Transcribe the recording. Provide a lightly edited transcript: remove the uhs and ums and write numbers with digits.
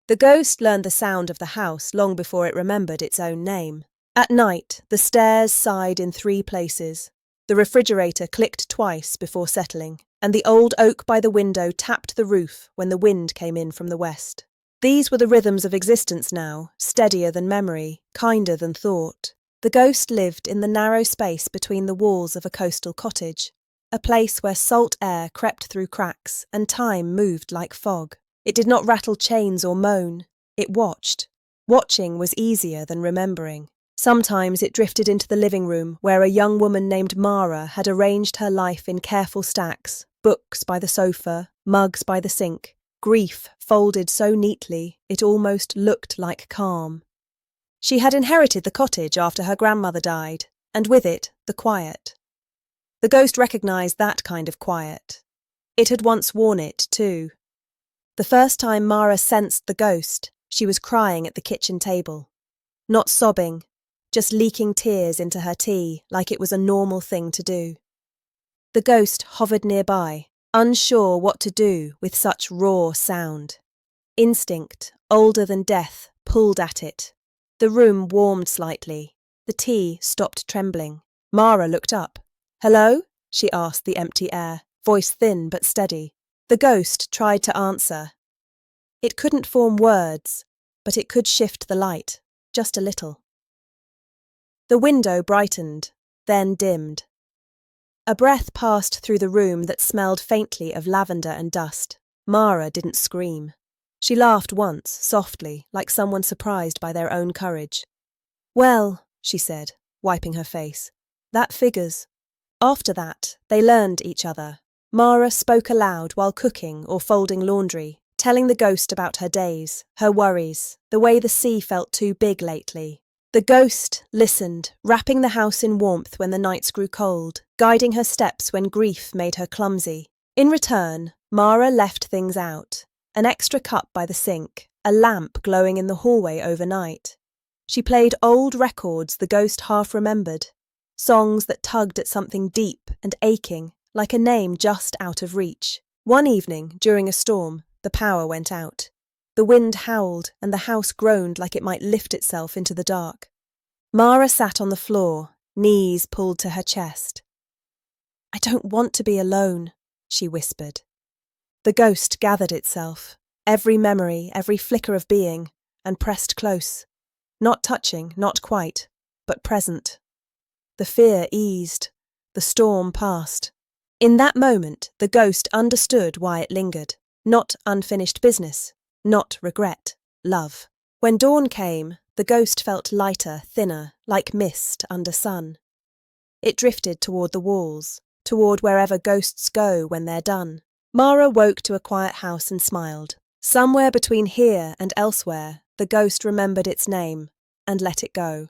The ghost learned the sound of the house long before it remembered its own name. At night, the stairs sighed in 3 places. The refrigerator clicked twice before settling, and the old oak by the window tapped the roof when the wind came in from the west. These were the rhythms of existence now, steadier than memory, kinder than thought. The ghost lived in the narrow space between the walls of a coastal cottage, a place where salt air crept through cracks and time moved like fog. It did not rattle chains or moan. It watched. Watching was easier than remembering. Sometimes it drifted into the living room where a young woman named Mara had arranged her life in careful stacks, books by the sofa, mugs by the sink, grief folded so neatly it almost looked like calm. She had inherited the cottage after her grandmother died, and with it, the quiet. The ghost recognised that kind of quiet. It had once worn it, too. The first time Mara sensed the ghost, she was crying at the kitchen table. Not sobbing, just leaking tears into her tea like it was a normal thing to do. The ghost hovered nearby, unsure what to do with such raw sound. Instinct, older than death, pulled at it. The room warmed slightly. The tea stopped trembling. Mara looked up. "Hello?" she asked the empty air, voice thin but steady. The ghost tried to answer. It couldn't form words, but it could shift the light, just a little. The window brightened, then dimmed. A breath passed through the room that smelled faintly of lavender and dust. Mara didn't scream. She laughed once, softly, like someone surprised by their own courage. "Well," she said, wiping her face, "that figures." After that, they learned each other. Mara spoke aloud while cooking or folding laundry, telling the ghost about her days, her worries, the way the sea felt too big lately. The ghost listened, wrapping the house in warmth when the nights grew cold, guiding her steps when grief made her clumsy. In return, Mara left things out. An extra cup by the sink, a lamp glowing in the hallway overnight. She played old records the ghost half remembered, songs that tugged at something deep and aching, like a name just out of reach. One evening, during a storm, the power went out. The wind howled and the house groaned like it might lift itself into the dark. Mara sat on the floor, knees pulled to her chest. "I don't want to be alone," she whispered. The ghost gathered itself, every memory, every flicker of being, and pressed close. Not touching, not quite, but present. The fear eased. The storm passed. In that moment, the ghost understood why it lingered. Not unfinished business, not regret, love. When dawn came, the ghost felt lighter, thinner, like mist under sun. It drifted toward the walls, toward wherever ghosts go when they're done. Mara woke to a quiet house and smiled. Somewhere between here and elsewhere, the ghost remembered its name and let it go.